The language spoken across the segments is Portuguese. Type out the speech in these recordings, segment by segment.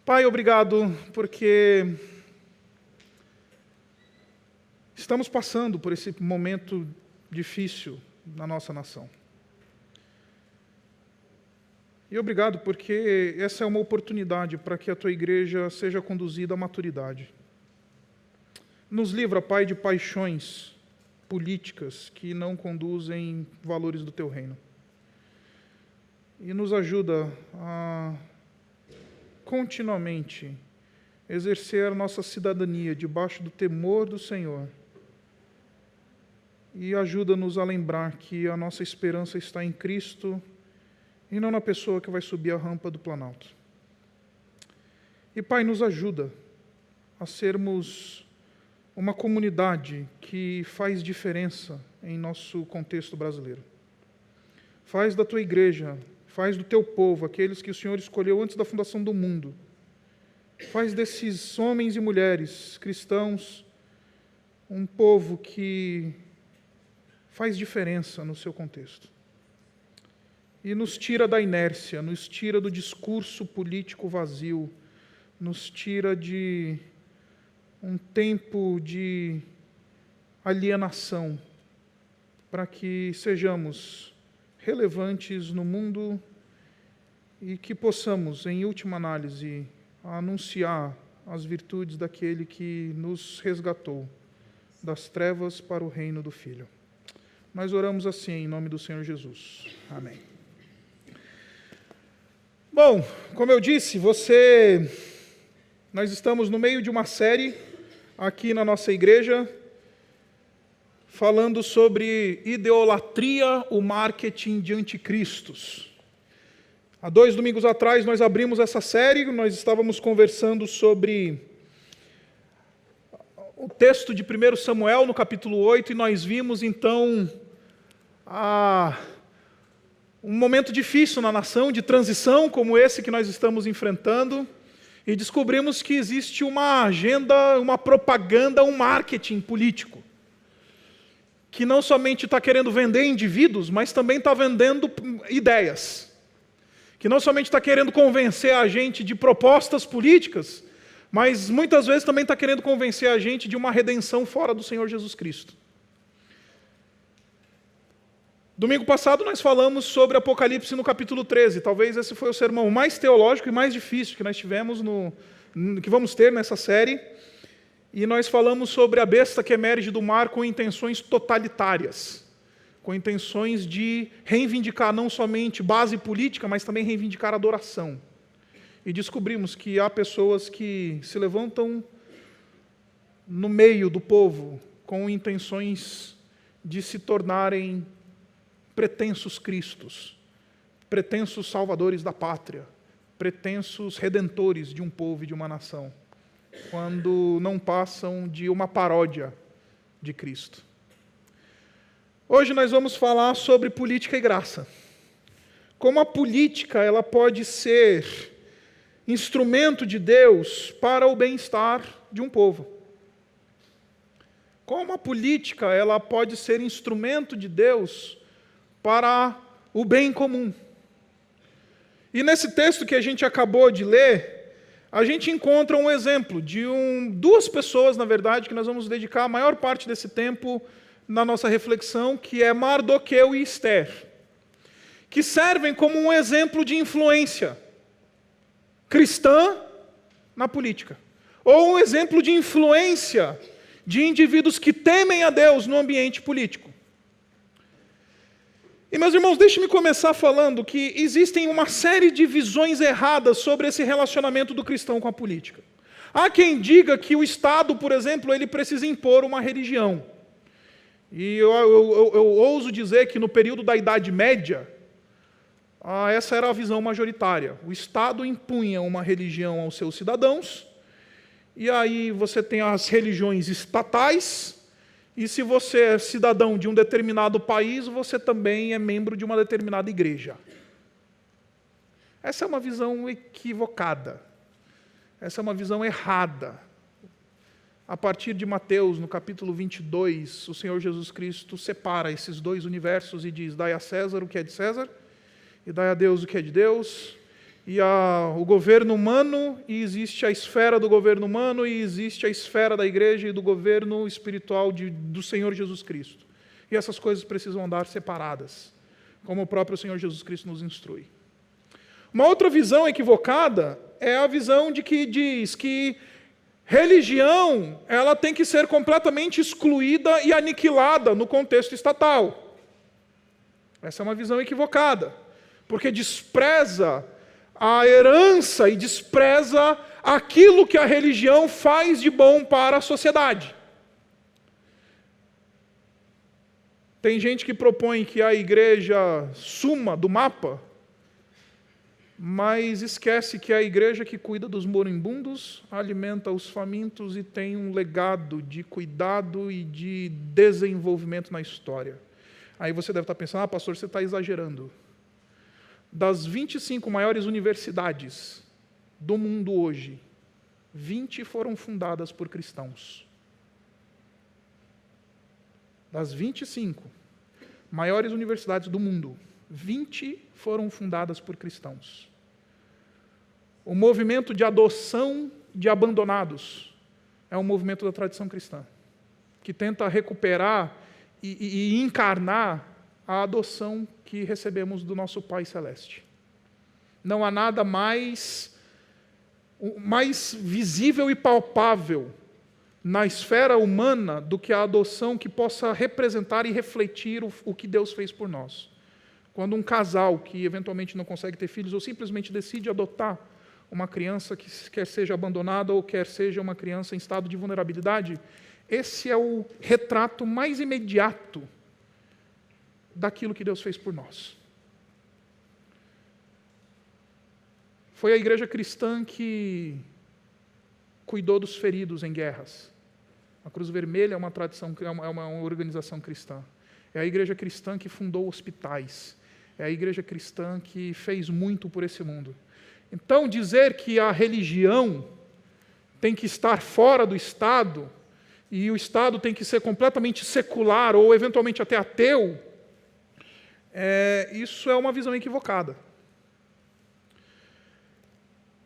Pai, obrigado porque estamos passando por esse momento difícil na nossa nação. E obrigado porque essa é uma oportunidade para que a Tua igreja seja conduzida à maturidade. Nos livra, Pai, de paixões políticas que não conduzem valores do Teu reino. E nos ajuda a continuamente exercer a nossa cidadania debaixo do temor do Senhor. E ajuda-nos a lembrar que a nossa esperança está em Cristo e não na pessoa que vai subir a rampa do Planalto. E, Pai, nos ajuda a sermos uma comunidade que faz diferença em nosso contexto brasileiro. Faz da Tua igreja, faz do Teu povo, aqueles que o Senhor escolheu antes da fundação do mundo. Faz desses homens e mulheres cristãos um povo que faz diferença no seu contexto. E nos tira da inércia, nos tira do discurso político vazio, nos tira de um tempo de alienação, para que sejamos relevantes no mundo e que possamos, em última análise, anunciar as virtudes daquele que nos resgatou das trevas para o reino do Filho. Nós oramos assim em nome do Senhor Jesus. Amém. Bom, como eu disse, nós estamos no meio de uma série aqui na nossa igreja, falando sobre idolatria, o marketing de anticristos. Há 2 domingos atrás nós abrimos essa série, nós estávamos conversando sobre o texto de 1 Samuel, no capítulo 8, e nós vimos então um momento difícil na nação, de transição como esse que nós estamos enfrentando, e descobrimos que existe uma agenda, uma propaganda, um marketing político, que não somente está querendo vender indivíduos, mas também está vendendo ideias, que não somente está querendo convencer a gente de propostas políticas, mas muitas vezes também está querendo convencer a gente de uma redenção fora do Senhor Jesus Cristo. Domingo passado nós falamos sobre Apocalipse no capítulo 13, talvez esse foi o sermão mais teológico e mais difícil que nós tivemos, que vamos ter nessa série, e nós falamos sobre a besta que emerge do mar com intenções totalitárias, com intenções de reivindicar não somente base política, mas também reivindicar adoração. E descobrimos que há pessoas que se levantam no meio do povo com intenções de se tornarem pretensos cristos, pretensos salvadores da pátria, pretensos redentores de um povo e de uma nação, quando não passam de uma paródia de Cristo. Hoje nós vamos falar sobre política e graça. Como a política ela pode ser instrumento de Deus para o bem-estar de um povo. Como a política ela pode ser instrumento de Deus para o bem comum. E nesse texto que a gente acabou de ler, a gente encontra um exemplo de duas pessoas, na verdade, que nós vamos dedicar a maior parte desse tempo na nossa reflexão, que é Mardoqueu e Ester, que servem como um exemplo de influência cristã na política, ou um exemplo de influência de indivíduos que temem a Deus no ambiente político. E, meus irmãos, deixe-me começar falando que existem uma série de visões erradas sobre esse relacionamento do cristão com a política. Há quem diga que o Estado, por exemplo, ele precisa impor uma religião. E eu ouso dizer que no período da Idade Média, essa era a visão majoritária. O Estado impunha uma religião aos seus cidadãos, e aí você tem as religiões estatais, e se você é cidadão de um determinado país, você também é membro de uma determinada igreja. Essa é uma visão equivocada. Essa é uma visão errada. A partir de Mateus, no capítulo 22, o Senhor Jesus Cristo separa esses dois universos e diz: dai a César o que é de César, e dai a Deus o que é de Deus. e o governo humano, e existe a esfera do governo humano, e existe a esfera da igreja e do governo espiritual do Senhor Jesus Cristo. E essas coisas precisam andar separadas, como o próprio Senhor Jesus Cristo nos instrui. Uma outra visão equivocada é a visão de que diz que religião ela tem que ser completamente excluída e aniquilada no contexto estatal. Essa é uma visão equivocada, porque despreza a herança e despreza aquilo que a religião faz de bom para a sociedade. Tem gente que propõe que a igreja suma do mapa, mas esquece que é a igreja que cuida dos moribundos, alimenta os famintos e tem um legado de cuidado e de desenvolvimento na história. Aí você deve estar pensando, pastor, você está exagerando. Das 25 maiores universidades do mundo hoje, 20 foram fundadas por cristãos. Das 25 maiores universidades do mundo, 20 foram fundadas por cristãos. O movimento de adoção de abandonados é um movimento da tradição cristã, que tenta recuperar e encarnar a adoção que recebemos do nosso Pai Celeste. Não há nada mais visível e palpável na esfera humana do que a adoção que possa representar e refletir o que Deus fez por nós. Quando um casal que eventualmente não consegue ter filhos ou simplesmente decide adotar uma criança que quer seja abandonada ou quer seja uma criança em estado de vulnerabilidade, esse é o retrato mais imediato daquilo que Deus fez por nós. Foi a igreja cristã que cuidou dos feridos em guerras. A Cruz Vermelha é uma tradição, é uma organização cristã. É a igreja cristã que fundou hospitais. É a igreja cristã que fez muito por esse mundo. Então, dizer que a religião tem que estar fora do Estado e o Estado tem que ser completamente secular ou eventualmente até ateu, isso é uma visão equivocada.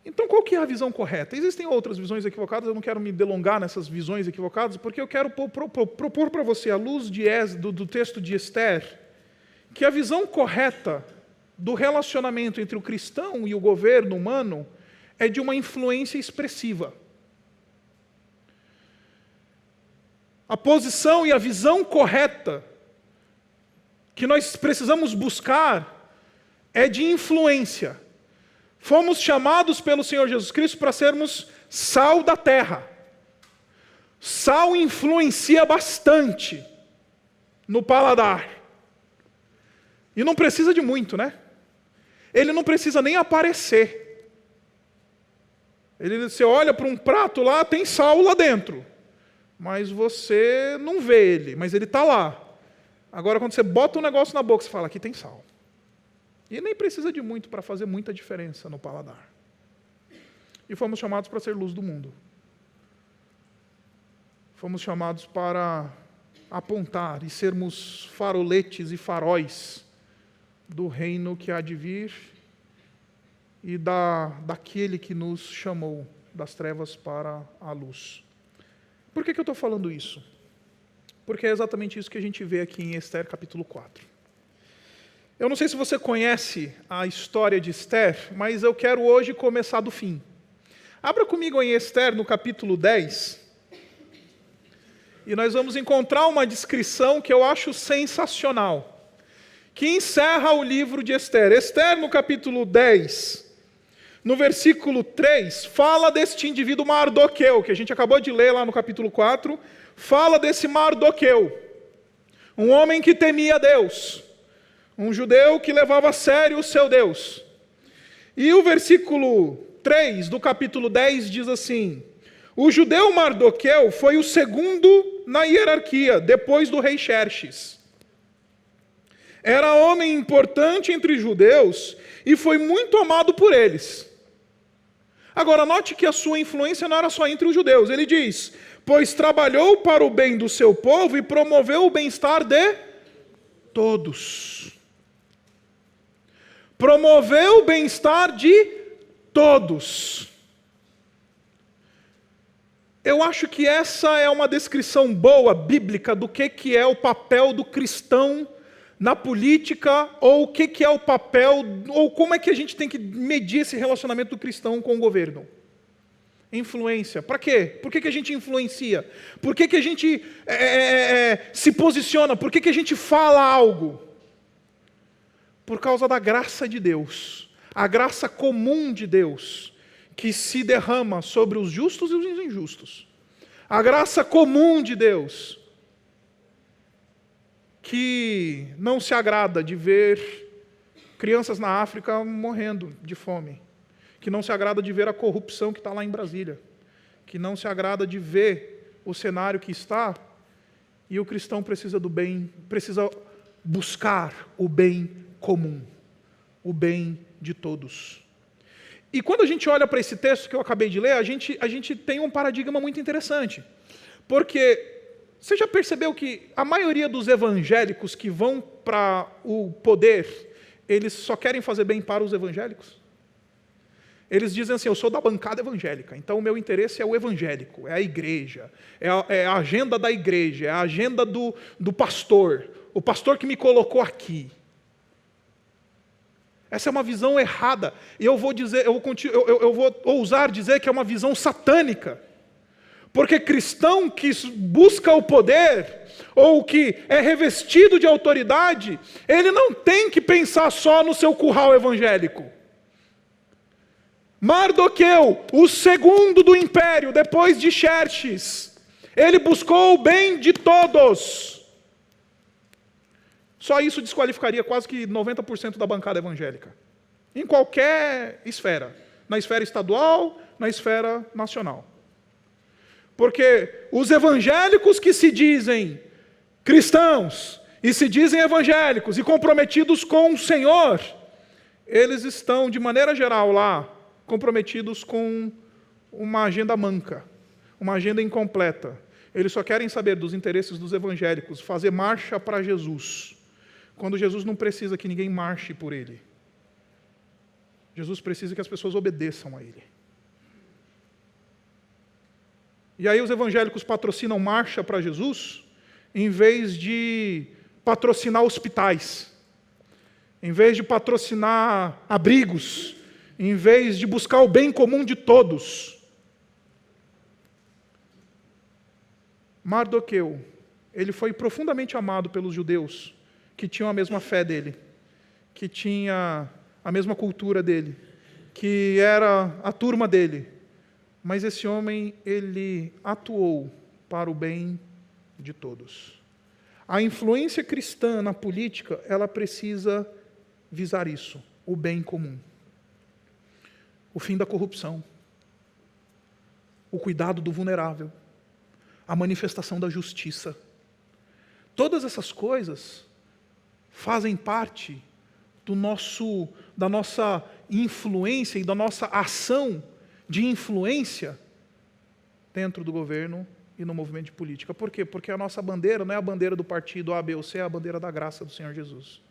Então, qual que é a visão correta? Existem outras visões equivocadas, eu não quero me delongar nessas visões equivocadas, porque eu quero propor para você, à luz do texto de Esther, que a visão correta do relacionamento entre o cristão e o governo humano é de uma influência expressiva. A posição e a visão correta que nós precisamos buscar é de influência. Fomos chamados pelo Senhor Jesus Cristo para sermos sal da terra. Sal influencia bastante no paladar. E não precisa de muito, né? Ele não precisa nem aparecer. Você olha para um prato lá, tem sal lá dentro. Mas você não vê ele, mas ele está lá. Agora, quando você bota um negócio na boca, você fala, aqui tem sal. E nem precisa de muito para fazer muita diferença no paladar. E fomos chamados para ser luz do mundo. Fomos chamados para apontar e sermos faroletes e faróis do reino que há de vir e daquele que nos chamou das trevas para a luz. Por que eu estou falando isso? Porque é exatamente isso que a gente vê aqui em Esther capítulo 4. Eu não sei se você conhece a história de Esther, mas eu quero hoje começar do fim. Abra comigo em Esther no capítulo 10, e nós vamos encontrar uma descrição que eu acho sensacional, que encerra o livro de Esther. Esther, no capítulo 10, no versículo 3, fala deste indivíduo Mardoqueu, que a gente acabou de ler lá no capítulo 4, fala desse Mardoqueu, um homem que temia Deus, um judeu que levava a sério o seu Deus. E o versículo 3 do capítulo 10 diz assim: o judeu Mardoqueu foi o segundo na hierarquia, depois do rei Xerxes. Era homem importante entre os judeus e foi muito amado por eles. Agora, note que a sua influência não era só entre os judeus. Ele diz, pois trabalhou para o bem do seu povo e promoveu o bem-estar de todos. Promoveu o bem-estar de todos. Eu acho que essa é uma descrição boa, bíblica, do que é o papel do cristão na política, ou o que é o papel, ou como é que a gente tem que medir esse relacionamento do cristão com o governo. Influência. Para quê? Por que a gente influencia? Por que a gente se posiciona? Por que a gente fala algo? Por causa da graça de Deus. A graça comum de Deus, que se derrama sobre os justos e os injustos. A graça comum de Deus, que não se agrada de ver crianças na África morrendo de fome. Que não se agrada de ver a corrupção que está lá em Brasília, que não se agrada de ver o cenário que está, e o cristão precisa do bem, precisa buscar o bem comum, o bem de todos. E quando a gente olha para esse texto que eu acabei de ler, a gente tem um paradigma muito interessante, porque você já percebeu que a maioria dos evangélicos que vão para o poder, eles só querem fazer bem para os evangélicos? Eles dizem assim, eu sou da bancada evangélica, então o meu interesse é o evangélico, é a igreja, é a agenda da igreja, é a agenda do pastor, o pastor que me colocou aqui. Essa é uma visão errada, e eu vou ousar dizer que é uma visão satânica, porque cristão que busca o poder, ou que é revestido de autoridade, ele não tem que pensar só no seu curral evangélico. Mardoqueu, o segundo do império, depois de Xerxes, ele buscou o bem de todos. Só isso desqualificaria quase que 90% da bancada evangélica. Em qualquer esfera. Na esfera estadual, na esfera nacional. Porque os evangélicos que se dizem cristãos, e se dizem evangélicos, e comprometidos com o Senhor, eles estão, de maneira geral, lá, comprometidos com uma agenda manca, uma agenda incompleta. Eles só querem saber dos interesses dos evangélicos, fazer marcha para Jesus, quando Jesus não precisa que ninguém marche por ele. Jesus precisa que as pessoas obedeçam a ele. E aí os evangélicos patrocinam marcha para Jesus, em vez de patrocinar hospitais, em vez de patrocinar abrigos, em vez de buscar o bem comum de todos. Mardoqueu, ele foi profundamente amado pelos judeus, que tinham a mesma fé dele, que tinha a mesma cultura dele, que era a turma dele. Mas esse homem, ele atuou para o bem de todos. A influência cristã na política, ela precisa visar isso, o bem comum. O fim da corrupção, o cuidado do vulnerável, a manifestação da justiça. Todas essas coisas fazem parte da nossa influência e da nossa ação de influência dentro do governo e no movimento de política. Por quê? Porque a nossa bandeira não é a bandeira do partido A, B ou C, é a bandeira da graça do Senhor Jesus.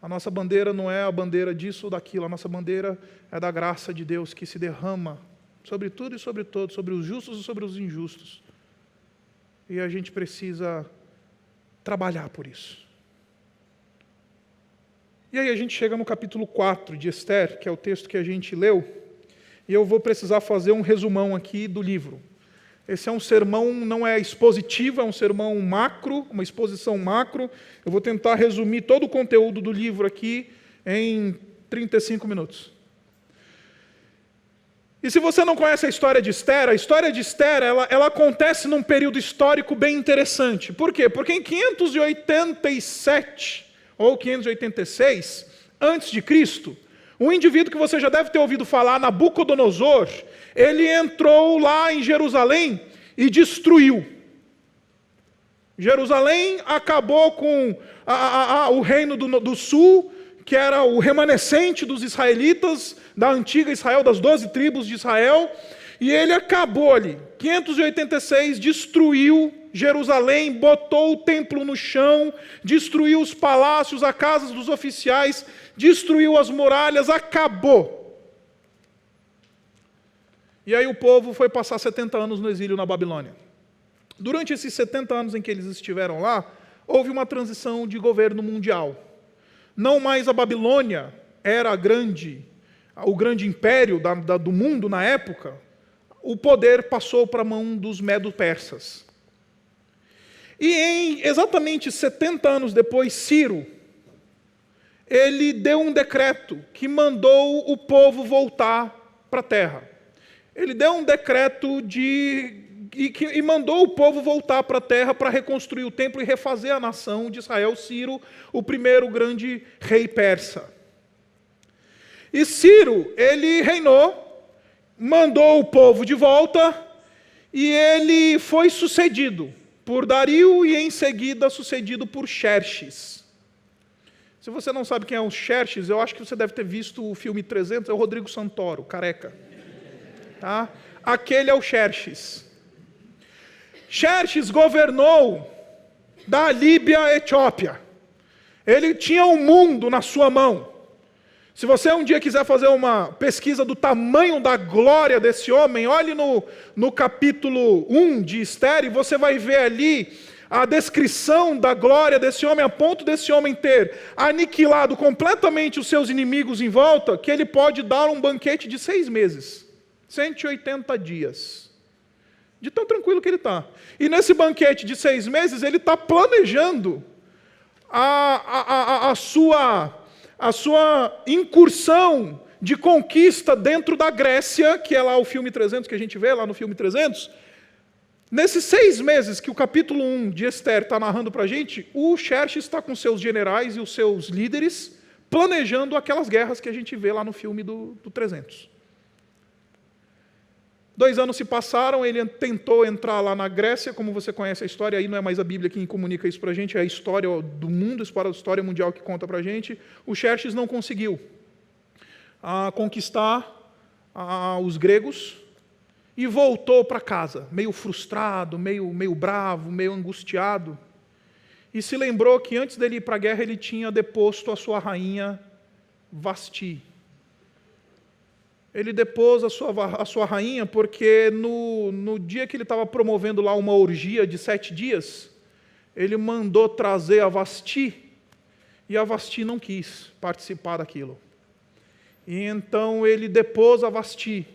A nossa bandeira não é a bandeira disso ou daquilo, a nossa bandeira é da graça de Deus que se derrama sobre tudo e sobre todos, sobre os justos e sobre os injustos. E a gente precisa trabalhar por isso. E aí a gente chega no capítulo 4 de Esther, que é o texto que a gente leu, e eu vou precisar fazer um resumão aqui do livro. Esse é um sermão, não é expositivo, é um sermão macro, uma exposição macro. Eu vou tentar resumir todo o conteúdo do livro aqui em 35 minutos. E se você não conhece a história de Esther ela acontece num período histórico bem interessante. Por quê? Porque em 587 ou 586 antes de Cristo, um indivíduo que você já deve ter ouvido falar, Nabucodonosor, ele entrou lá em Jerusalém e destruiu. Jerusalém acabou com o reino do sul, que era o remanescente dos israelitas, da antiga Israel, das 12 tribos de Israel, e ele acabou ali. 586, destruiu Jerusalém, botou o templo no chão, destruiu os palácios, as casas dos oficiais, destruiu as muralhas, acabou. E aí o povo foi passar 70 anos no exílio na Babilônia. Durante esses 70 anos em que eles estiveram lá, houve uma transição de governo mundial. Não mais a Babilônia era o grande império do mundo na época, o poder passou para a mão dos medo-persas. E exatamente 70 anos depois, Ciro, ele deu um decreto que mandou o povo voltar para a terra. Ele deu um decreto e mandou o povo voltar para a terra para reconstruir o templo e refazer a nação de Israel, Ciro, o primeiro grande rei persa. E Ciro, ele reinou, mandou o povo de volta, e ele foi sucedido por Dario e em seguida sucedido por Xerxes. Se você não sabe quem é o Xerxes, eu acho que você deve ter visto o filme 300, é o Rodrigo Santoro, careca. Tá? Aquele é o Xerxes. Xerxes governou da Líbia à Etiópia. Ele tinha o mundo na sua mão. Se você um dia quiser fazer uma pesquisa do tamanho da glória desse homem, olhe no capítulo 1 de Esther, e você vai ver ali a descrição da glória desse homem, a ponto desse homem ter aniquilado completamente os seus inimigos em volta, que ele pode dar um banquete de 6 meses. 180 dias. De tão tranquilo que ele está. E nesse banquete de 6 meses, ele está planejando a sua incursão de conquista dentro da Grécia, que é lá o filme 300, que a gente vê lá no filme 300. Nesses 6 meses que o capítulo 1 de Esther está narrando para a gente, o Xerxes está com seus generais e os seus líderes planejando aquelas guerras que a gente vê lá no filme do 300. 2 anos se passaram, ele tentou entrar lá na Grécia, como você conhece a história, aí não é mais a Bíblia quem comunica isso para a gente, é a história do mundo, a história mundial que conta para a gente. O Xerxes não conseguiu conquistar os gregos e voltou para casa, meio frustrado, meio bravo, meio angustiado. E se lembrou que antes dele ir para a guerra, ele tinha deposto a sua rainha Vasti. Ele depôs a sua rainha porque no dia que ele estava promovendo lá uma orgia de 7 dias, ele mandou trazer a Vasti, e a Vasti não quis participar daquilo. E então ele depôs a Vasti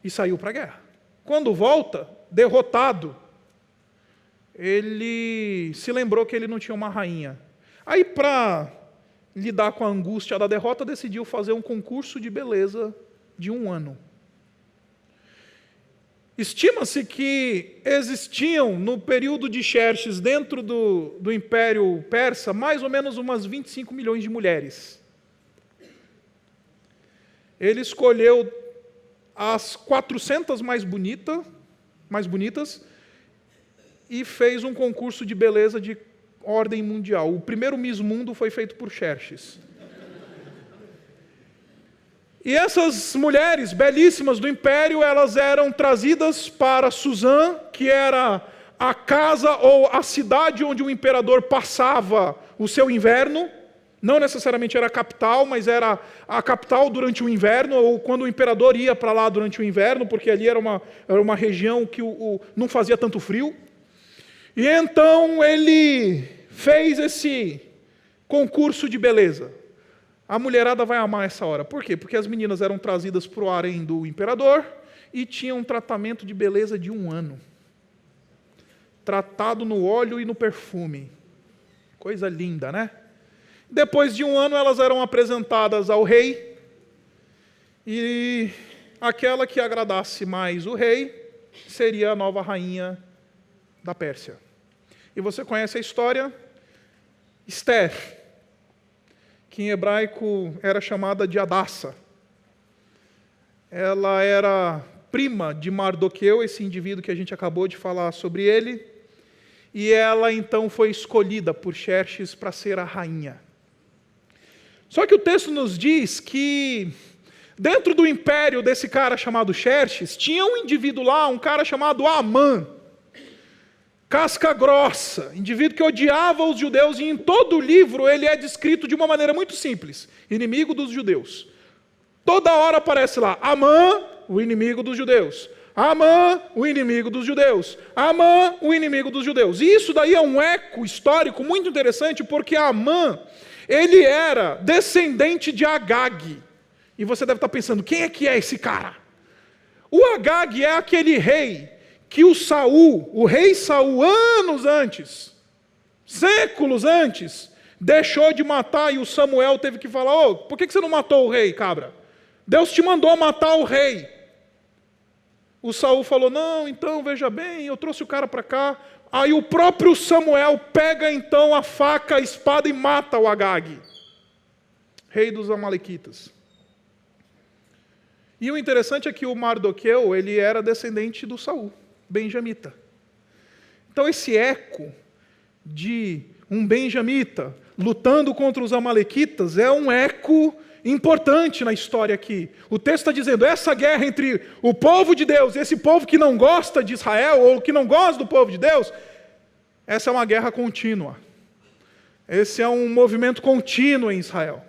e saiu para a guerra. Quando volta, derrotado, ele se lembrou que ele não tinha uma rainha. Aí, para lidar com a angústia da derrota, decidiu fazer um concurso de beleza de 1 ano. Estima-se que existiam, no período de Xerxes, dentro do Império Persa, mais ou menos umas 25 milhões de mulheres. Ele escolheu as 400 mais bonitas e fez um concurso de beleza de ordem mundial. O primeiro Miss Mundo foi feito por Xerxes. E essas mulheres belíssimas do império, elas eram trazidas para Suzã, que era a casa ou a cidade onde o imperador passava o seu inverno. Não necessariamente era a capital, mas era a capital durante o inverno, ou quando o imperador ia para lá durante o inverno, porque ali era uma região que não fazia tanto frio. E então ele fez esse concurso de beleza. A mulherada vai amar essa hora. Por quê? Porque as meninas eram trazidas para o harém do imperador e tinham um tratamento de beleza de 1 ano. Tratado no óleo e no perfume. Coisa linda, né? Depois de 1 ano, elas eram apresentadas ao rei, e aquela que agradasse mais o rei seria a nova rainha da Pérsia. E você conhece a história? Esther, que em hebraico era chamada de Hadassa. Ela era prima de Mardoqueu, esse indivíduo que a gente acabou de falar sobre ele, e ela então foi escolhida por Xerxes para ser a rainha. Só que o texto nos diz que dentro do império desse cara chamado Xerxes, tinha um indivíduo lá, um cara chamado Amã, casca grossa, indivíduo que odiava os judeus, e em todo o livro ele é descrito de uma maneira muito simples: inimigo dos judeus. Toda hora aparece lá, Amã o inimigo dos judeus. Amã, o inimigo dos judeus. Amã, o inimigo dos judeus. E isso daí é um eco histórico muito interessante, porque Amã, ele era descendente de Agag. E você deve estar pensando, quem é que é esse cara? O Agag é aquele rei que o rei Saul, anos antes, séculos antes, deixou de matar, e o Samuel teve que falar, por que você não matou o rei, cabra? Deus te mandou matar o rei. O Saul falou, não, então, veja bem, eu trouxe o cara para cá. Aí o próprio Samuel pega então a faca, a espada e mata o Agag, rei dos amalequitas. E o interessante é que o Mardoqueu, ele era descendente do Saul, benjamita. Então esse eco de um benjamita lutando contra os amalequitas é um eco importante na história aqui. O texto está dizendo, essa guerra entre o povo de Deus e esse povo que não gosta de Israel, ou que não gosta do povo de Deus, essa é uma guerra contínua. Esse é um movimento contínuo em Israel.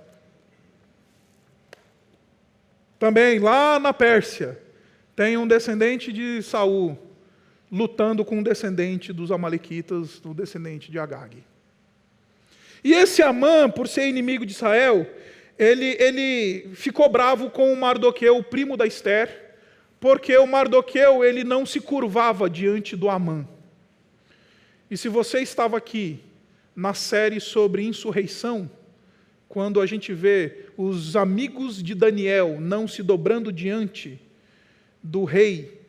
Também, lá na Pérsia, tem um descendente de Saul lutando com um descendente dos amalequitas, o descendente de Agag. E esse Amã, por ser inimigo de Israel, ele ficou bravo com o Mardoqueu, o primo da Ester, porque o Mardoqueu ele não se curvava diante do Amã. E se você estava aqui na série sobre insurreição, quando a gente vê os amigos de Daniel não se dobrando diante do rei,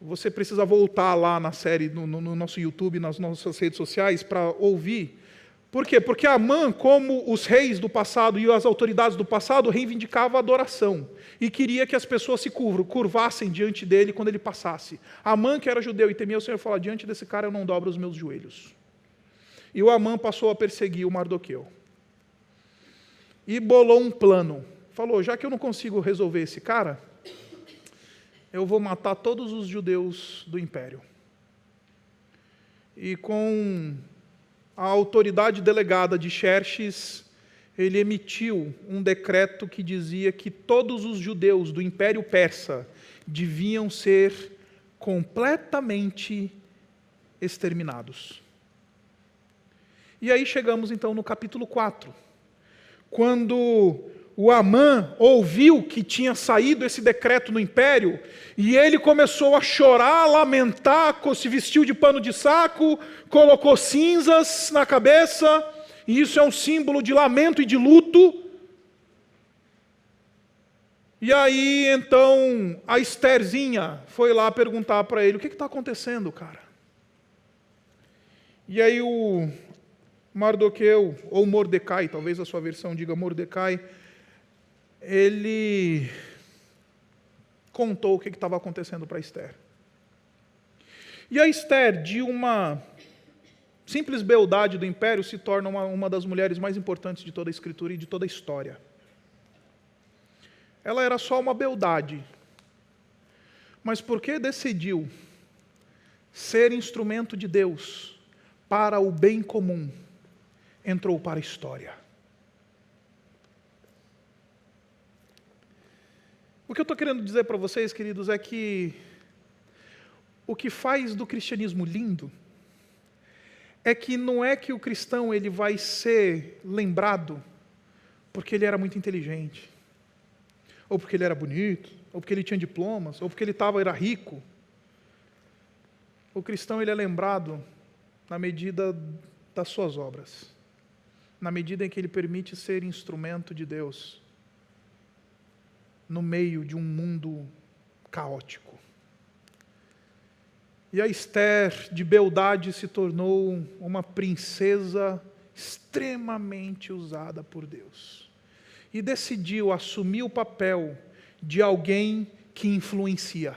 você precisa voltar lá na série, no nosso YouTube, nas nossas redes sociais, para ouvir. Por quê? Porque Amã, como os reis do passado e as autoridades do passado, reivindicava a adoração e queria que as pessoas se curvassem diante dele quando ele passasse. Amã, que era judeu e temia o Senhor, falou, diante desse cara eu não dobro os meus joelhos. E o Amã passou a perseguir o Mardoqueu. E bolou um plano. Falou, já que eu não consigo resolver esse cara, eu vou matar todos os judeus do império. E com a autoridade delegada de Xerxes, ele emitiu um decreto que dizia que todos os judeus do Império Persa deviam ser completamente exterminados. E aí chegamos então no capítulo 4, quando o Amã ouviu que tinha saído esse decreto no império, e ele começou a chorar, a lamentar, se vestiu de pano de saco, colocou cinzas na cabeça, e isso é um símbolo de lamento e de luto. E aí, então, a Esterzinha foi lá perguntar para ele, o que está acontecendo, cara? E aí o Mardoqueu, ou Mordecai, talvez a sua versão diga Mordecai, ele contou o que estava acontecendo para Ester. E a Ester, de uma simples beldade do império, se torna uma das mulheres mais importantes de toda a Escritura e de toda a história. Ela era só uma beldade, mas porque decidiu ser instrumento de Deus para o bem comum, entrou para a história. O que eu estou querendo dizer para vocês, queridos, é que o que faz do cristianismo lindo é que não é que o cristão ele vai ser lembrado porque ele era muito inteligente, ou porque ele era bonito, ou porque ele tinha diplomas, ou porque ele era rico. O cristão ele é lembrado na medida das suas obras, na medida em que ele permite ser instrumento de Deus no meio de um mundo caótico. E a Ester, de beldade, se tornou uma princesa extremamente usada por Deus. E decidiu assumir o papel de alguém que influencia.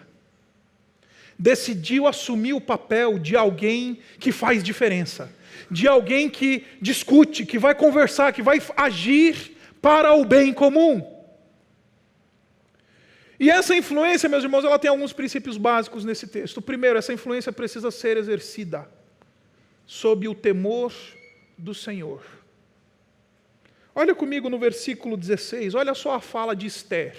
Decidiu assumir o papel de alguém que faz diferença. De alguém que discute, que vai conversar, que vai agir para o bem comum. E essa influência, meus irmãos, ela tem alguns princípios básicos nesse texto. O primeiro, essa influência precisa ser exercida sob o temor do Senhor. Olha comigo no versículo 16, olha só a fala de Ester.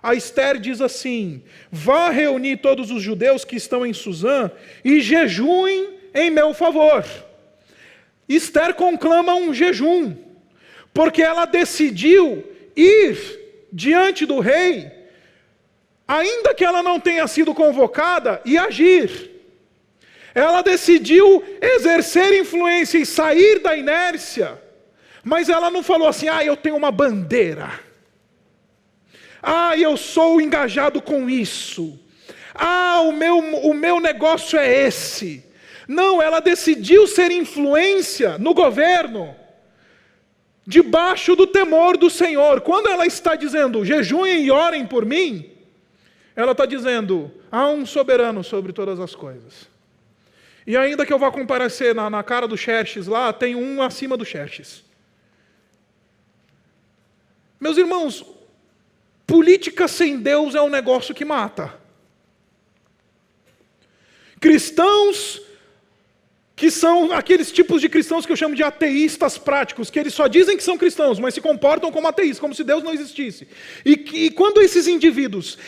A Esther diz assim: vá reunir todos os judeus que estão em Suzã e jejuem em meu favor. Esther conclama um jejum, porque ela decidiu ir diante do rei, ainda que ela não tenha sido convocada, e agir. Ela decidiu exercer influência e sair da inércia, mas ela não falou assim: eu tenho uma bandeira. Eu sou engajado com isso. O meu negócio é esse. Não, ela decidiu ser influência no governo, debaixo do temor do Senhor. Quando ela está dizendo, jejuem e orem por mim, ela está dizendo, há um soberano sobre todas as coisas. E ainda que eu vá comparecer na cara do Xerxes lá, tem um acima do Xerxes. Meus irmãos, política sem Deus é um negócio que mata. Cristãos que são aqueles tipos de cristãos que eu chamo de ateístas práticos, que eles só dizem que são cristãos, mas se comportam como ateístas, como se Deus não existisse. E quando esses indivíduos,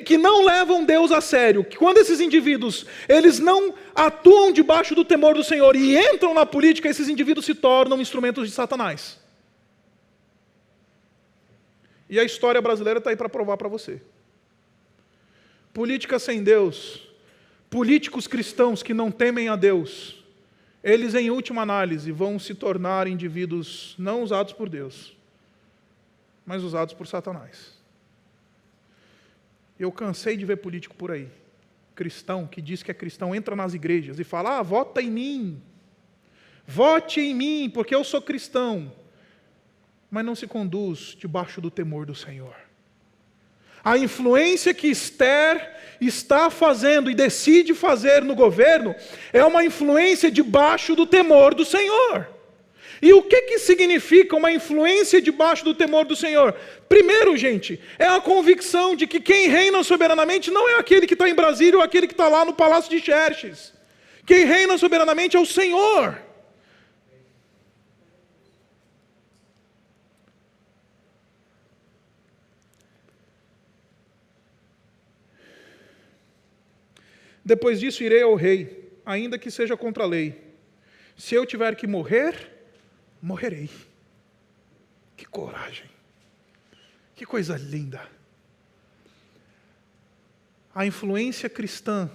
que não levam Deus a sério, quando esses indivíduos, eles não atuam debaixo do temor do Senhor e entram na política, esses indivíduos se tornam instrumentos de Satanás. E a história brasileira está aí para provar para você. Política sem Deus, políticos cristãos que não temem a Deus, eles, em última análise, vão se tornar indivíduos não usados por Deus, mas usados por Satanás. Eu cansei de ver político por aí, cristão, que diz que é cristão, entra nas igrejas e fala, vota em mim, vote em mim, porque eu sou cristão, mas não se conduz debaixo do temor do Senhor. A influência que Esther está fazendo e decide fazer no governo é uma influência debaixo do temor do Senhor. E o que significa uma influência debaixo do temor do Senhor? Primeiro, gente, é a convicção de que quem reina soberanamente não é aquele que está em Brasília ou aquele que está lá no Palácio de Xerxes. Quem reina soberanamente é o Senhor. Depois disso irei ao rei, ainda que seja contra a lei. Se eu tiver que morrer, morrerei. Que coragem. Que coisa linda. A influência cristã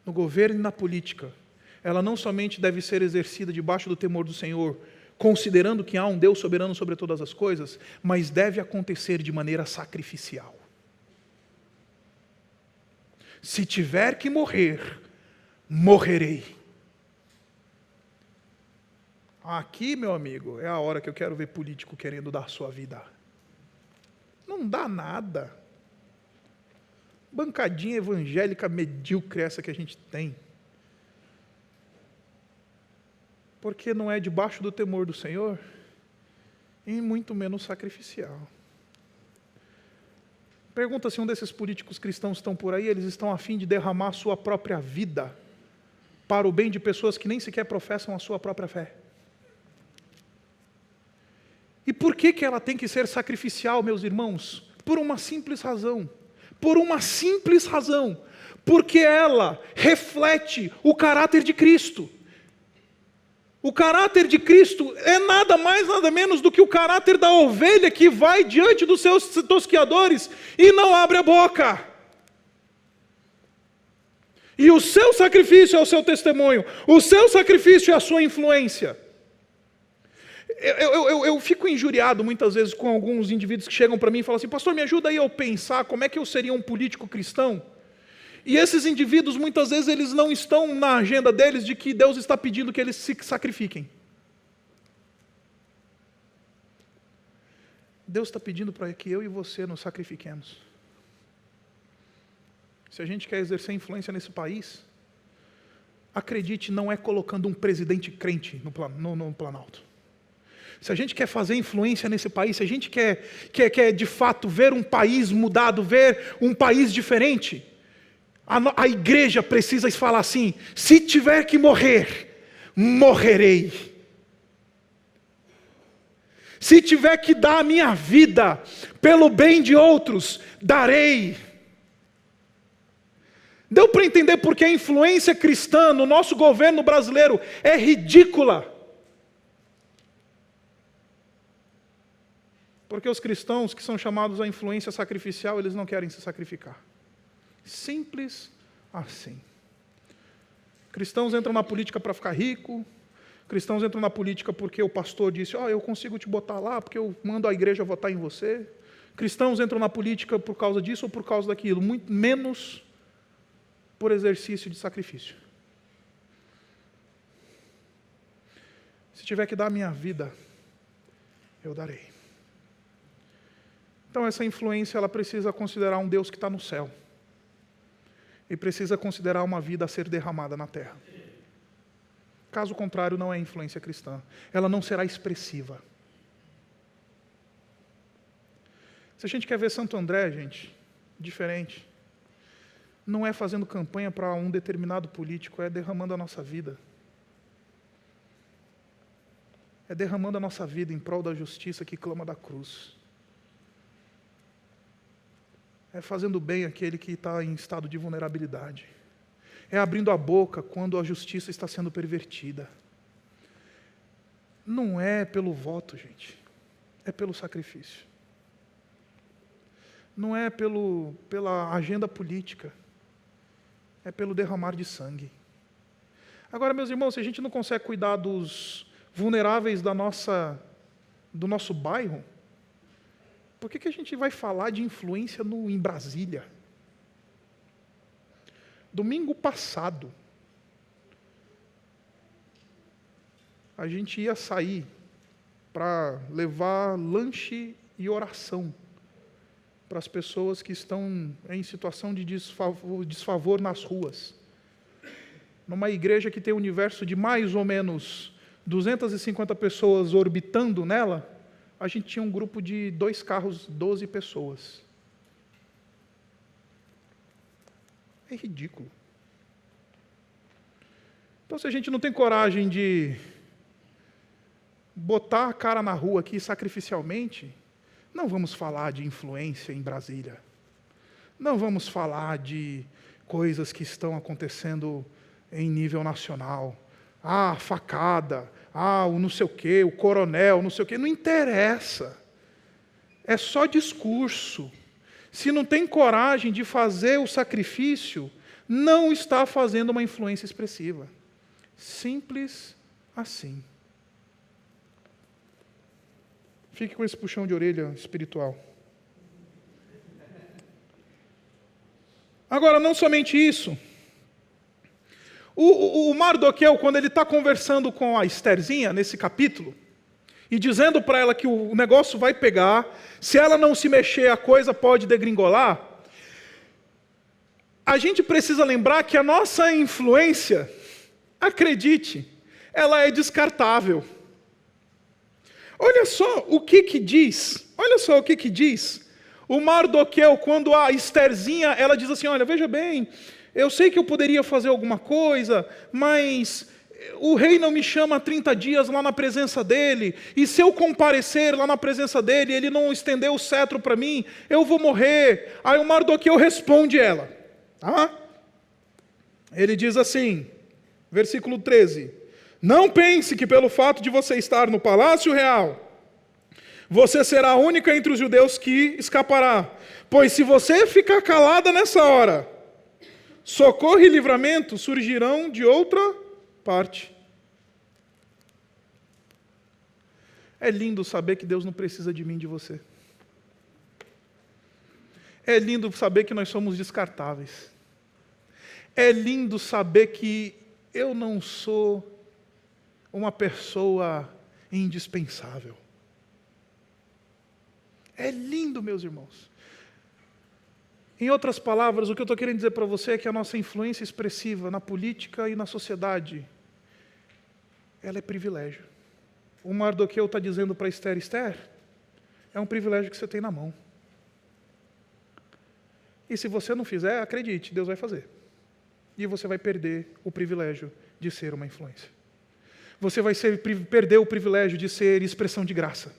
no governo e na política, ela não somente deve ser exercida debaixo do temor do Senhor, considerando que há um Deus soberano sobre todas as coisas, mas deve acontecer de maneira sacrificial. Se tiver que morrer, morrerei. Aqui, meu amigo, é a hora que eu quero ver político querendo dar sua vida. Não dá nada. Bancadinha evangélica medíocre essa que a gente tem. Porque não é debaixo do temor do Senhor, e muito menos sacrificial. Pergunta se um desses políticos cristãos estão por aí, eles estão a fim de derramar sua própria vida para o bem de pessoas que nem sequer professam a sua própria fé. E por que ela tem que ser sacrificial, meus irmãos? Por uma simples razão. Por uma simples razão. Porque ela reflete o caráter de Cristo. O caráter de Cristo é nada mais, nada menos do que o caráter da ovelha que vai diante dos seus tosqueadores e não abre a boca. E o seu sacrifício é o seu testemunho, o seu sacrifício é a sua influência. Eu fico injuriado muitas vezes com alguns indivíduos que chegam para mim e falam assim, pastor, me ajuda aí a pensar como é que eu seria um político cristão. E esses indivíduos, muitas vezes, eles não estão na agenda deles de que Deus está pedindo que eles se sacrifiquem. Deus está pedindo para que eu e você nos sacrifiquemos. Se a gente quer exercer influência nesse país, acredite, não é colocando um presidente crente no Planalto. Se a gente quer fazer influência nesse país, se a gente quer de fato ver um país mudado, ver um país diferente, a igreja precisa falar assim, se tiver que morrer, morrerei. Se tiver que dar a minha vida pelo bem de outros, darei. Deu para entender porque a influência cristã no nosso governo brasileiro é ridícula? Porque os cristãos que são chamados à influência sacrificial, eles não querem se sacrificar. Simples assim. Cristãos entram na política para ficar rico. Cristãos entram na política porque o pastor disse, eu consigo te botar lá, porque eu mando a igreja votar em você. Cristãos entram na política por causa disso ou por causa daquilo, muito menos por exercício de sacrifício. Se tiver que dar a minha vida, eu darei. Então essa influência, ela precisa considerar um Deus que está no céu. E precisa considerar uma vida a ser derramada na terra. Caso contrário, não é influência cristã. Ela não será expressiva. Se a gente quer ver Santo André, gente, diferente, não é fazendo campanha para um determinado político, é derramando a nossa vida. É derramando a nossa vida em prol da justiça que clama da cruz. É fazendo bem àquele que está em estado de vulnerabilidade. É abrindo a boca quando a justiça está sendo pervertida. Não é pelo voto, gente. É pelo sacrifício. Não é pela agenda política. É pelo derramar de sangue. Agora, meus irmãos, se a gente não consegue cuidar dos vulneráveis do nosso bairro, por que a gente vai falar de influência em Brasília? Domingo passado, a gente ia sair para levar lanche e oração para as pessoas que estão em situação de desfavor nas ruas. Numa igreja que tem um universo de mais ou menos 250 pessoas orbitando nela, a gente tinha um grupo de 2 carros, 12 pessoas. É ridículo. Então, se a gente não tem coragem de botar a cara na rua aqui sacrificialmente, não vamos falar de influência em Brasília. Não vamos falar de coisas que estão acontecendo em nível nacional. A facada, o não sei o quê, o coronel, não sei o quê. Não interessa. É só discurso. Se não tem coragem de fazer o sacrifício, não está fazendo uma influência expressiva. Simples assim. Fique com esse puxão de orelha espiritual. Agora, não somente isso. O Mardoqueu, quando ele está conversando com a Estherzinha, nesse capítulo, e dizendo para ela que o negócio vai pegar, se ela não se mexer, a coisa pode degringolar, a gente precisa lembrar que a nossa influência, acredite, ela é descartável. Olha só o que diz o Mardoqueu, quando a Estherzinha, ela diz assim, olha, veja bem, eu sei que eu poderia fazer alguma coisa, mas o rei não me chama há 30 dias lá na presença dele, e se eu comparecer lá na presença dele, ele não estender o cetro para mim, eu vou morrer. Aí o Mardoqueu responde ela. Tá? Ele diz assim, versículo 13, não pense que pelo fato de você estar no palácio real, você será a única entre os judeus que escapará, pois se você ficar calada nessa hora, socorro e livramento surgirão de outra parte. É lindo saber que Deus não precisa de mim, de você. É lindo saber que nós somos descartáveis. É lindo saber que eu não sou uma pessoa indispensável. É lindo, meus irmãos. Em outras palavras, o que eu estou querendo dizer para você é que a nossa influência expressiva na política e na sociedade, ela é privilégio. O Mardoqueu está dizendo para Esther, Esther, é um privilégio que você tem na mão. E se você não fizer, acredite, Deus vai fazer. E você vai perder o privilégio de ser uma influência. Você vai perder o privilégio de ser expressão de graça.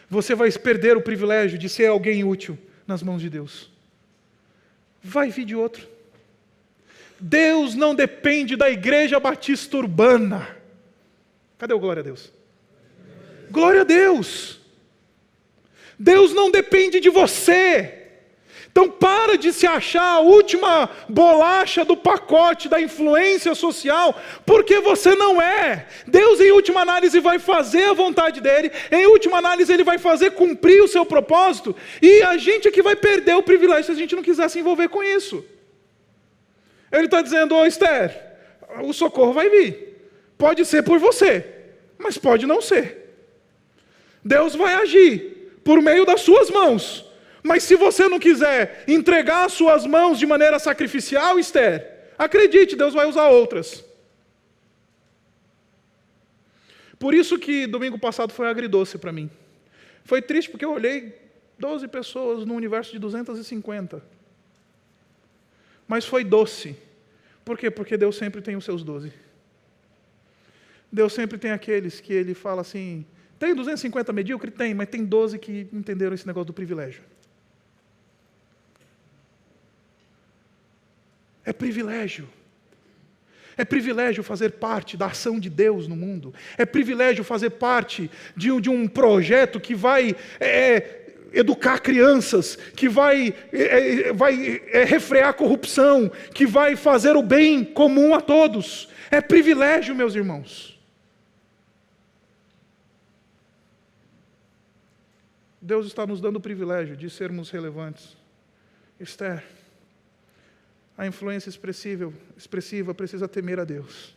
você vai perder o privilégio de ser alguém útil nas mãos de Deus. Vai vir de outro. Deus não depende da Igreja Batista Urbana. Cadê o glória a Deus? Glória a Deus! Deus não depende de você. Então para de se achar a última bolacha do pacote da influência social, porque você não é. Deus em última análise vai fazer a vontade dEle, em última análise Ele vai fazer cumprir o seu propósito, e a gente é que vai perder o privilégio se a gente não quiser se envolver com isso. Ele está dizendo, Esther, o socorro vai vir. Pode ser por você, mas pode não ser. Deus vai agir por meio das suas mãos. Mas se você não quiser entregar as suas mãos de maneira sacrificial, Esther, acredite, Deus vai usar outras. Por isso que domingo passado foi agridoce para mim. Foi triste porque eu olhei 12 pessoas no universo de 250. Mas foi doce. Por quê? Porque Deus sempre tem os seus 12. Deus sempre tem aqueles que Ele fala assim, tem 250 medíocre? Tem, mas tem 12 que entenderam esse negócio do privilégio. É privilégio. É privilégio fazer parte da ação de Deus no mundo. É privilégio fazer parte de um projeto que vai educar crianças, que vai refrear a corrupção, que vai fazer o bem comum a todos. É privilégio, meus irmãos. Deus está nos dando o privilégio de sermos relevantes. Esther, a influência expressiva precisa temer a Deus,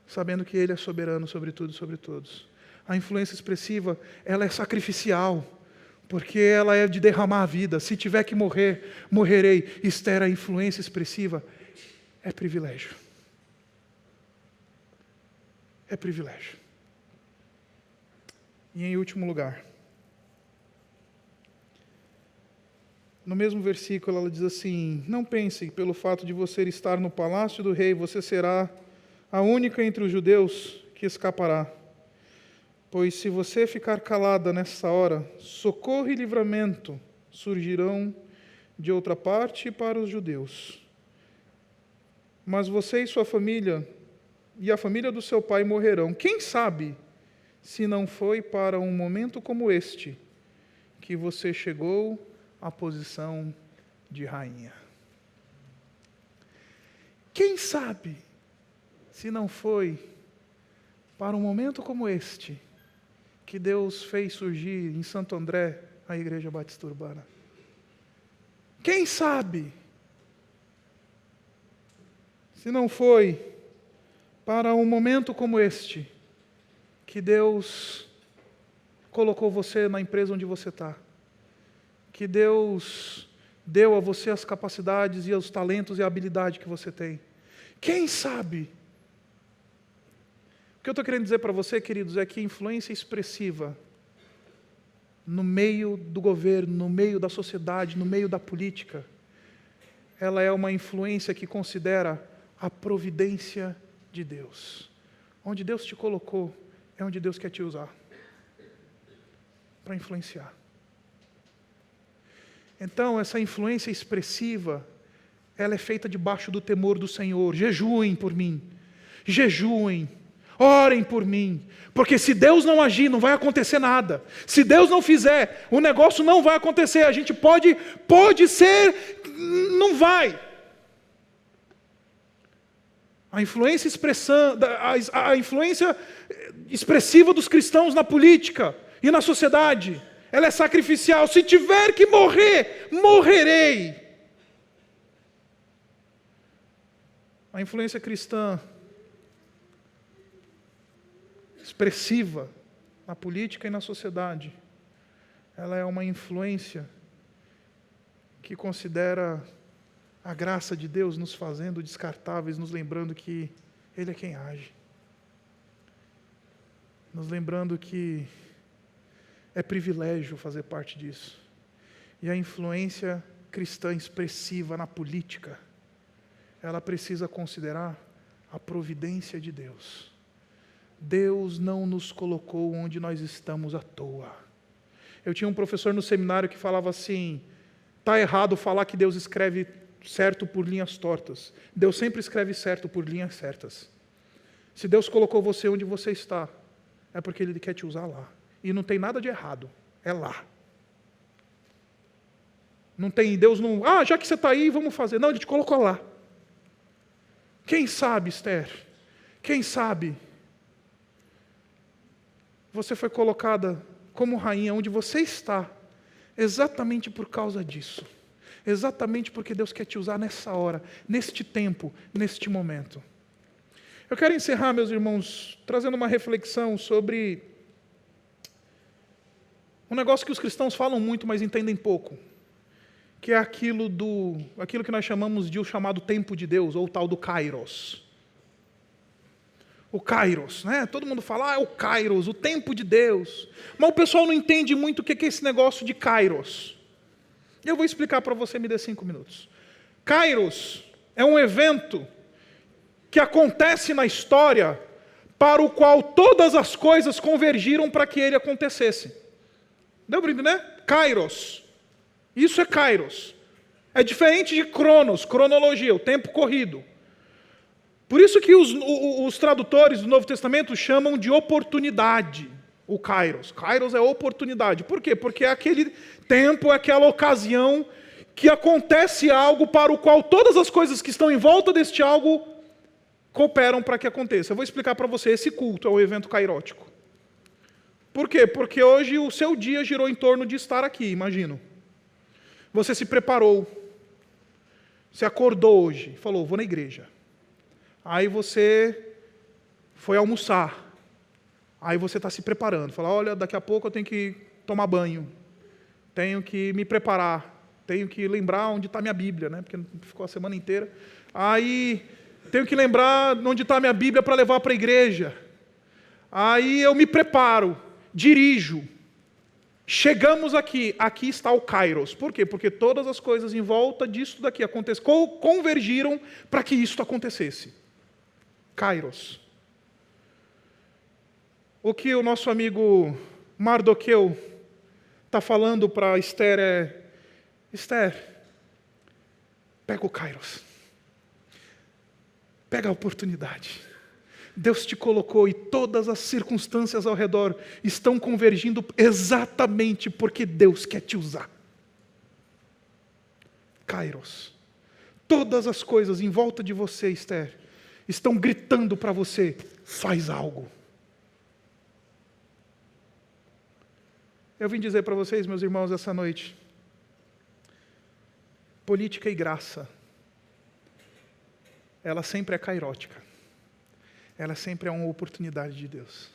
sabendo que Ele é soberano sobre tudo e sobre todos. A influência expressiva, ela é sacrificial, porque ela é de derramar a vida. Se tiver que morrer, morrerei. Esther, a influência expressiva é privilégio. É privilégio. E em último lugar, no mesmo versículo ela diz assim, não pense pelo fato de você estar no palácio do rei, você será a única entre os judeus que escapará. Pois se você ficar calada nessa hora, socorro e livramento surgirão de outra parte para os judeus. Mas você e sua família, e a família do seu pai morrerão. Quem sabe se não foi para um momento como este que você chegou à posição de rainha? Quem sabe se não foi para um momento como este que Deus fez surgir em Santo André a Igreja Batista Urbana? Quem sabe se não foi para um momento como este que Deus colocou você na empresa onde você está, que Deus deu a você as capacidades e os talentos e a habilidade que você tem? Quem sabe? O que eu estou querendo dizer para você, queridos, é que influência expressiva no meio do governo, no meio da sociedade, no meio da política, ela é uma influência que considera a providência de Deus. Onde Deus te colocou, é onde Deus quer te usar para influenciar. Então, essa influência expressiva, ela é feita debaixo do temor do Senhor. Jejuem por mim. Jejuem. Orem por mim. Porque se Deus não agir, não vai acontecer nada. Se Deus não fizer, o negócio não vai acontecer. A gente pode ser, não vai. A influência expressiva dos cristãos na política e na sociedade, ela é sacrificial. Se tiver que morrer, morrerei. A influência cristã expressiva na política e na sociedade, ela é uma influência que considera a graça de Deus nos fazendo descartáveis, nos lembrando que Ele é quem age. Nos lembrando que é privilégio fazer parte disso. E a influência cristã expressiva na política, ela precisa considerar a providência de Deus. Deus não nos colocou onde nós estamos à toa. Eu tinha um professor no seminário que falava assim: está errado falar que Deus escreve certo por linhas tortas. Deus sempre escreve certo por linhas certas. Se Deus colocou você onde você está, é porque Ele quer te usar lá. E não tem nada de errado, é lá. Não tem, Deus não, já que você está aí, vamos fazer. Não, Ele te colocou lá. Quem sabe, Esther? Quem sabe? Você foi colocada como rainha onde você está, exatamente por causa disso. Exatamente porque Deus quer te usar nessa hora, neste tempo, neste momento. Eu quero encerrar, meus irmãos, trazendo uma reflexão sobre um negócio que os cristãos falam muito, mas entendem pouco, que é aquilo que nós chamamos de o chamado tempo de Deus, ou o tal do Kairos. O Kairos, né? Todo mundo fala, é o Kairos, o tempo de Deus. Mas o pessoal não entende muito o que é esse negócio de Kairos. Eu vou explicar para você, me dê 5 minutos. Kairos é um evento que acontece na história para o qual todas as coisas convergiram para que ele acontecesse. Deu para entender? Kairos. Isso é Kairos. É diferente de Cronos, cronologia, o tempo corrido. Por isso que os tradutores do Novo Testamento chamam de oportunidade o Kairos. Kairos é oportunidade. Por quê? Porque é aquele tempo, é aquela ocasião que acontece algo para o qual todas as coisas que estão em volta deste algo cooperam para que aconteça. Eu vou explicar para você, esse culto é o evento kairótico. Por quê? Porque hoje o seu dia girou em torno de estar aqui, imagino. Você se preparou, você acordou hoje, falou, vou na igreja. Aí você foi almoçar. Aí você está se preparando. Fala, olha, daqui a pouco eu tenho que tomar banho. Tenho que me preparar. Tenho que lembrar onde está minha Bíblia, né? Porque ficou a semana inteira. Aí tenho que lembrar onde está minha Bíblia para levar para a igreja. Aí eu me preparo, dirijo. Chegamos aqui. Aqui está o Kairos. Por quê? Porque todas as coisas em volta disso daqui convergiram para que isso acontecesse. Kairos. O que o nosso amigo Mardoqueu está falando para Esther é: Esther, pega o Kairos. Pega a oportunidade. Deus te colocou e todas as circunstâncias ao redor estão convergindo exatamente porque Deus quer te usar. Kairos. Todas as coisas em volta de você, Esther, estão gritando para você, faz algo. Eu vim dizer para vocês, meus irmãos, essa noite, política e graça, ela sempre é cairótica. Ela sempre é uma oportunidade de Deus.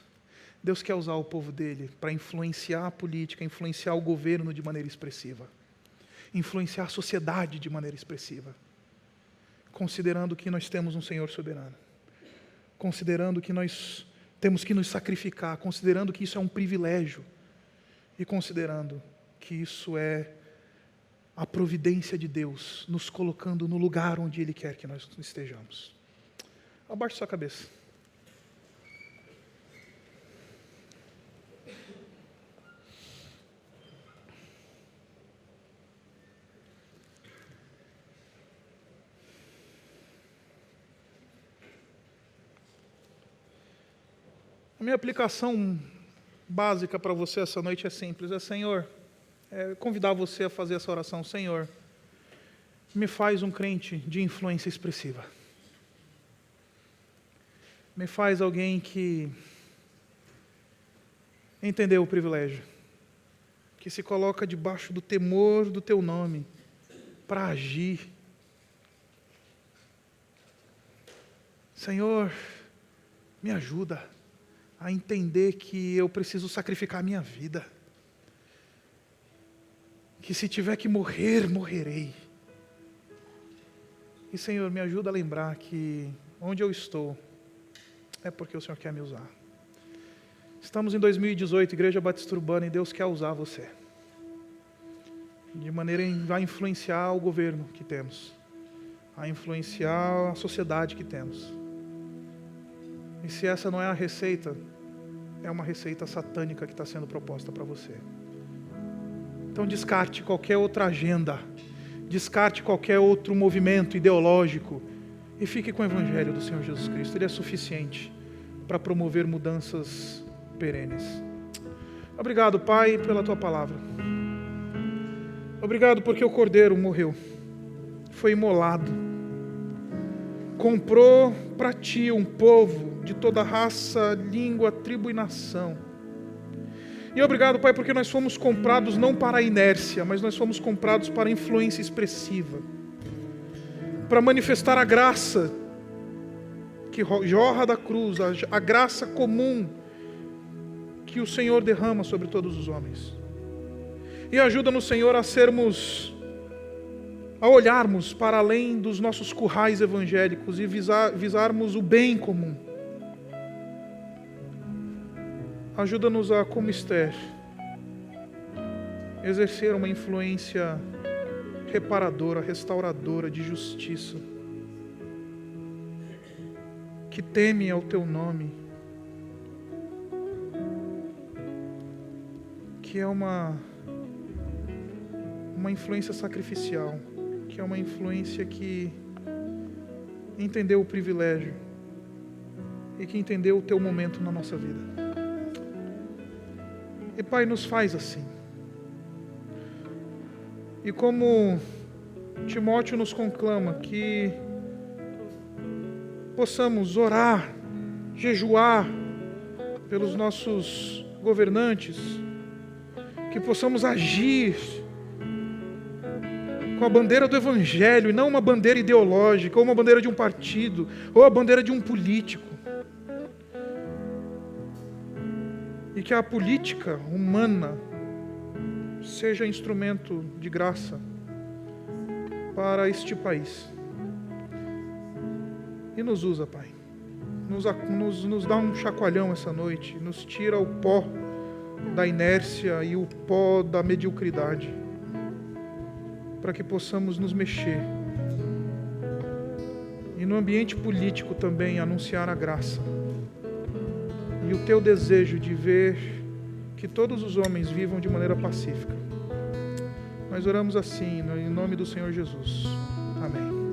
Deus quer usar o povo dele para influenciar a política, influenciar o governo de maneira expressiva, influenciar a sociedade de maneira expressiva, considerando que nós temos um Senhor soberano, considerando que nós temos que nos sacrificar, considerando que isso é um privilégio e considerando que isso é a providência de Deus nos colocando no lugar onde Ele quer que nós estejamos. Abaixe sua cabeça. A minha aplicação básica para você essa noite é simples, Senhor, convidar você a fazer essa oração. Senhor, me faz um crente de influência expressiva. Me faz alguém que entendeu o privilégio, que se coloca debaixo do temor do Teu nome para agir. Senhor, me ajuda a entender que eu preciso sacrificar a minha vida. Que se tiver que morrer, morrerei. E Senhor, me ajuda a lembrar que onde eu estou é porque o Senhor quer me usar. Estamos em 2018, Igreja Batista Urbana, e Deus quer usar você. De maneira a influenciar o governo que temos, a influenciar a sociedade que temos. E se essa não é a receita, é uma receita satânica que está sendo proposta para você. Então descarte qualquer outra agenda, descarte qualquer outro movimento ideológico e fique com o Evangelho do Senhor Jesus Cristo. Ele é suficiente para promover mudanças perenes. Obrigado, Pai, pela Tua palavra. Obrigado porque o Cordeiro morreu, foi imolado, comprou para Ti um povo de toda raça, língua, tribo e nação. E obrigado, Pai, porque nós fomos comprados não para a inércia, mas nós fomos comprados para a influência expressiva, para manifestar a graça que jorra da cruz, a graça comum que o Senhor derrama sobre todos os homens. E ajuda-nos, Senhor, a olharmos para além dos nossos currais evangélicos e visarmos o bem comum. Ajuda-nos a, como Esther, exercer uma influência reparadora, restauradora, de justiça, que teme ao Teu nome, que é uma influência sacrificial, que é uma influência que entendeu o privilégio e que entendeu o Teu momento na nossa vida. E Pai, nos faz assim. E como Timóteo nos conclama, que possamos orar, jejuar pelos nossos governantes, que possamos agir com a bandeira do Evangelho e não uma bandeira ideológica, ou uma bandeira de um partido, ou a bandeira de um político. E que a política humana seja instrumento de graça para este país. E nos usa, Pai. Nos dá um chacoalhão essa noite, nos tira o pó da inércia e o pó da mediocridade, para que possamos nos mexer. E no ambiente político também anunciar a graça. E o Teu desejo de ver que todos os homens vivam de maneira pacífica. Nós oramos assim, em nome do Senhor Jesus. Amém.